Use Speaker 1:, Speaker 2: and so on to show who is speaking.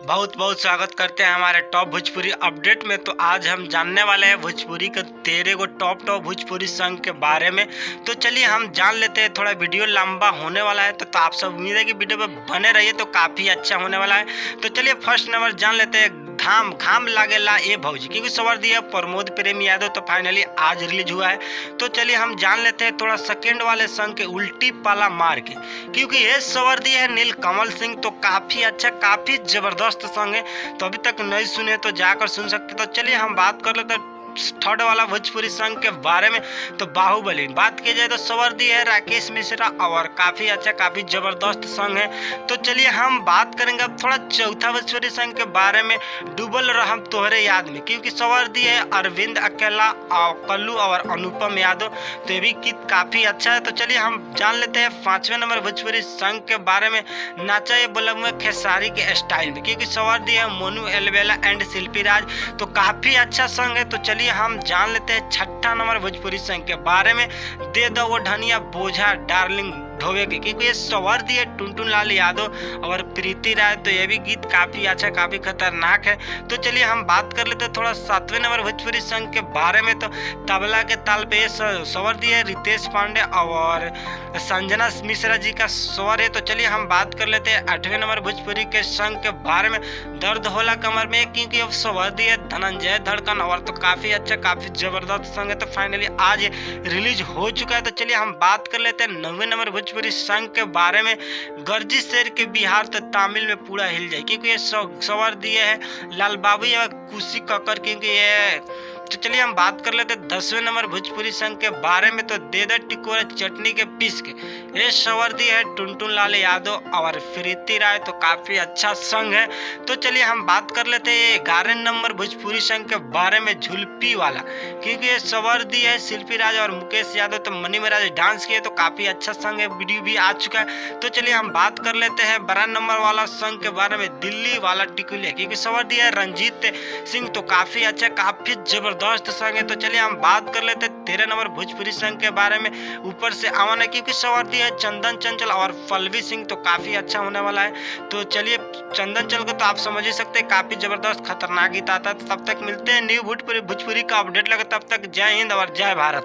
Speaker 1: बहुत बहुत स्वागत करते हैं हमारे टॉप भोजपुरी अपडेट में। तो आज हम जानने वाले हैं भोजपुरी के 13 गो टॉप भोजपुरी सॉन्ग के बारे में। तो चलिए हम जान लेते हैं। थोड़ा वीडियो लंबा होने वाला है तो आप सब उम्मीद है कि वीडियो पे बने रहिए, तो काफ़ी अच्छा होने वाला है। तो चलिए फर्स्ट नंबर जान लेते हैं, घाम घाम लागेला ए भौजी, क्योंकि सवार दिया प्रमोद प्रेम यादव, तो फाइनली आज रिलीज हुआ है। तो चलिए हम जान लेते हैं थोड़ा सेकेंड वाले सॉन्ग के उल्टी पाला मार के, क्योंकि ये सवार दिया है नीलकमल सिंह। तो काफ़ी अच्छा, काफ़ी ज़बरदस्त सॉन्ग है, तो अभी तक नहीं सुने तो जाकर सुन सकते। तो चलिए हम बात कर लेते हैं थर्ड वाला भोजपुरी सॉन्ग के बारे में। तो बाहुबली बात की जाए तो सवर दी है राकेश मिश्रा, और काफ़ी अच्छा, काफ़ी ज़बरदस्त सॉन्ग है। तो चलिए हम बात करेंगे अब थोड़ा चौथा भोजपुरी सॉन्ग के बारे में, डूबल रहम तोहरे याद में, क्योंकि सवर दी है अरविंद अकेला और कल्लू और अनुपम यादव। तो ये भी गीत काफ़ी अच्छा है। तो चलिए हम जान लेते हैं पाँचवें नंबर भोजपुरी सॉन्ग के बारे में, नाचा ये बोलम खेसारी के स्टाइल में, क्योंकि सवर दी है मोनू एलवेला एंड शिल्पी राज। तो काफ़ी अच्छा सॉन्ग है। तो चलिए हम जान लेते हैं छठा नंबर भोजपुरी सॉन्ग के बारे में, दे दो वो धनिया बोझा डार्लिंग ढोवे के, क्योंकि ये सवर दिए टुनटुन लाल यादव और प्रीति राय। तो ये भी गीत काफ़ी अच्छा, काफ़ी खतरनाक है। तो चलिए हम बात कर लेते हैं थोड़ा सातवें नंबर भोजपुरी सॉन्ग के बारे में। तो तबला के ताल पे ये सवर दिए रितेश पांडे और संजना मिश्रा जी का स्वर है। तो चलिए हम बात कर लेते हैं आठवें नंबर भोजपुरी के सॉन्ग के बारे में, दर्द होला कमर में, क्योंकि अब सवर दिए धनंजय धड़कन, और तो काफ़ी अच्छा, काफ़ी ज़बरदस्त सॉन्ग है। तो फाइनली आज रिलीज हो चुका है। तो चलिए हम बात कर लेते हैं नौवें नंबर भोजपुरी सॉन्ग के बारे में, गर्जी शेर के बिहार तो तामिल में पूरा हिल जाए, क्योंकि ये सवर दिए है लाल बाबू या कुशी ककर, क्योंकि ये। तो चलिए हम बात कर लेते हैं 10वें नंबर भोजपुरी सॉन्ग के बारे में। तो दे दे टिकोरा चटनी के पीस के, ये सवर दी है टुनटुन लाल यादव और प्रीति राय। तो काफ़ी अच्छा सॉन्ग है। तो चलिए हम बात कर लेते हैं 11 नंबर भोजपुरी सॉन्ग के बारे में, झुलपी वाला, क्योंकि ये सवर दी है शिल्पी राज और मुकेश यादव। तो मनी महाराज डांस किए, तो काफ़ी अच्छा सॉन्ग है, वीडियो भी आ चुका है। तो चलिए हम बात कर लेते हैं 12 नंबर वाला सॉन्ग के बारे में, दिल्ली वाला टिकुलिया, क्योंकि सवर दिया है रंजीत सिंह। तो काफ़ी अच्छा, काफ़ी जबरदस्त सॉन्ग है। तो चलिए हम बात कर लेते हैं 13 नंबर भोजपुरी सॉन्ग के बारे में, ऊपर से आवन है, क्योंकि सवर दिया है चंदन चंचल और पल्लवी सिंह। तो काफ़ी अच्छा होने वाला है। तो चलिए चंदन चंचल को तो आप समझ ही सकते हैं, काफ़ी जबरदस्त खतरनाक गीत आता है। तो तब तक मिलते हैं न्यू भोजपुरी का अपडेट लगे, तब तक जय हिंद और जय भारत।